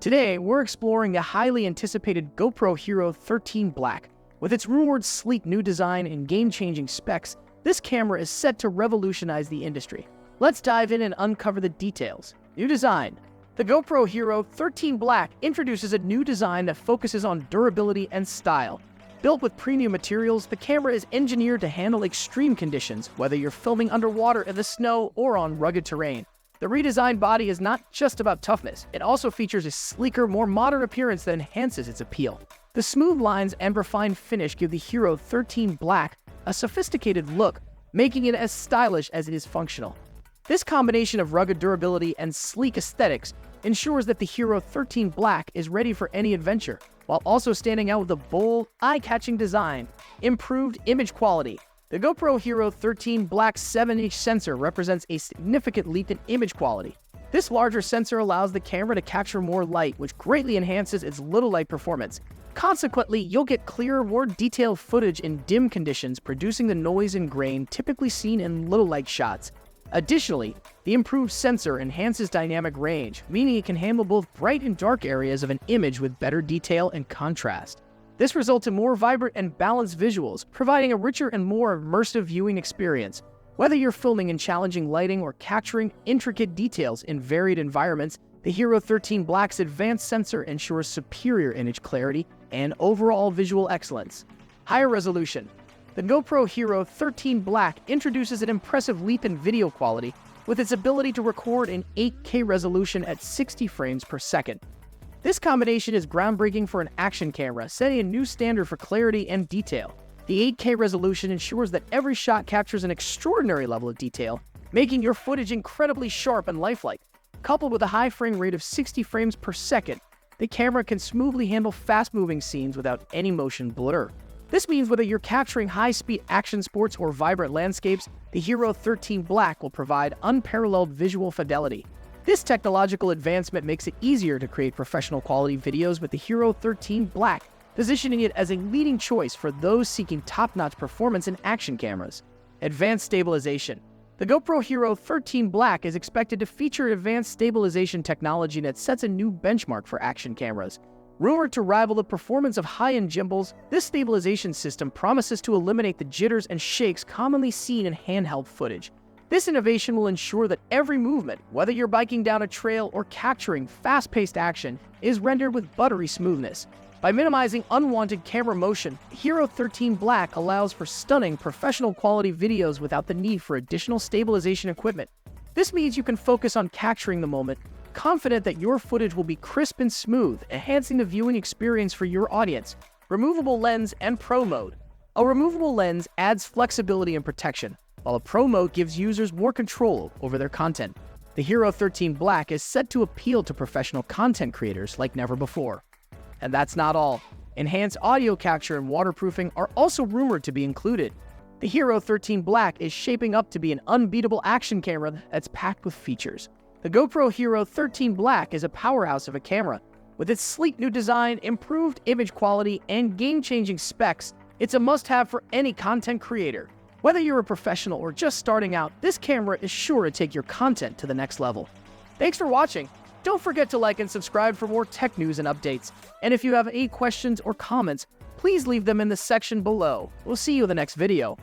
Today, we're exploring the highly anticipated GoPro Hero 13 Black. With its rumored sleek new design and game-changing specs, this camera is set to revolutionize the industry. Let's dive in and uncover the details. New design. The GoPro Hero 13 Black introduces a new design that focuses on durability and style. Built with premium materials, the camera is engineered to handle extreme conditions, whether you're filming underwater in the snow or on rugged terrain. The redesigned body is not just about toughness, it also features a sleeker, more modern appearance that enhances its appeal. The smooth lines and refined finish give the Hero 13 Black a sophisticated look, making it as stylish as it is functional. This combination of rugged durability and sleek aesthetics ensures that the Hero 13 Black is ready for any adventure, while also standing out with a bold, eye-catching design, improved image quality. The GoPro Hero 13 Black 7-inch sensor represents a significant leap in image quality. This larger sensor allows the camera to capture more light, which greatly enhances its low light performance. Consequently, you'll get clearer, more detailed footage in dim conditions, producing the noise and grain typically seen in low light shots. Additionally, the improved sensor enhances dynamic range, meaning it can handle both bright and dark areas of an image with better detail and contrast. This results in more vibrant and balanced visuals, providing a richer and more immersive viewing experience. Whether you're filming in challenging lighting or capturing intricate details in varied environments, the Hero 13 Black's advanced sensor ensures superior image clarity and overall visual excellence. Higher resolution. The GoPro Hero 13 Black introduces an impressive leap in video quality with its ability to record in 8K resolution at 60 frames per second. This combination is groundbreaking for an action camera, setting a new standard for clarity and detail. The 8K resolution ensures that every shot captures an extraordinary level of detail, making your footage incredibly sharp and lifelike. Coupled with a high frame rate of 60 frames per second, the camera can smoothly handle fast-moving scenes without any motion blur. This means whether you're capturing high-speed action sports or vibrant landscapes, the Hero 13 Black will provide unparalleled visual fidelity. This technological advancement makes it easier to create professional quality videos with the Hero 13 Black, positioning it as a leading choice for those seeking top-notch performance in action cameras. Advanced stabilization. The GoPro Hero 13 Black is expected to feature advanced stabilization technology that sets a new benchmark for action cameras. Rumored to rival the performance of high-end gimbals, this stabilization system promises to eliminate the jitters and shakes commonly seen in handheld footage. This innovation will ensure that every movement, whether you're biking down a trail or capturing fast-paced action, is rendered with buttery smoothness. By minimizing unwanted camera motion, Hero 13 Black allows for stunning professional-quality videos without the need for additional stabilization equipment. This means you can focus on capturing the moment, confident that your footage will be crisp and smooth, enhancing the viewing experience for your audience. Removable lens and Pro mode. A removable lens adds flexibility and protection, while a Pro mode gives users more control over their content. The Hero 13 Black is set to appeal to professional content creators like never before. And that's not all. Enhanced audio capture and waterproofing are also rumored to be included. The Hero 13 Black is shaping up to be an unbeatable action camera that's packed with features. The GoPro Hero 13 Black is a powerhouse of a camera. With its sleek new design, improved image quality, and game-changing specs, it's a must-have for any content creator. Whether you're a professional or just starting out, this camera is sure to take your content to the next level. Thanks for watching. Don't forget to like and subscribe for more tech news and updates. And if you have any questions or comments, please leave them in the section below. We'll see you in the next video.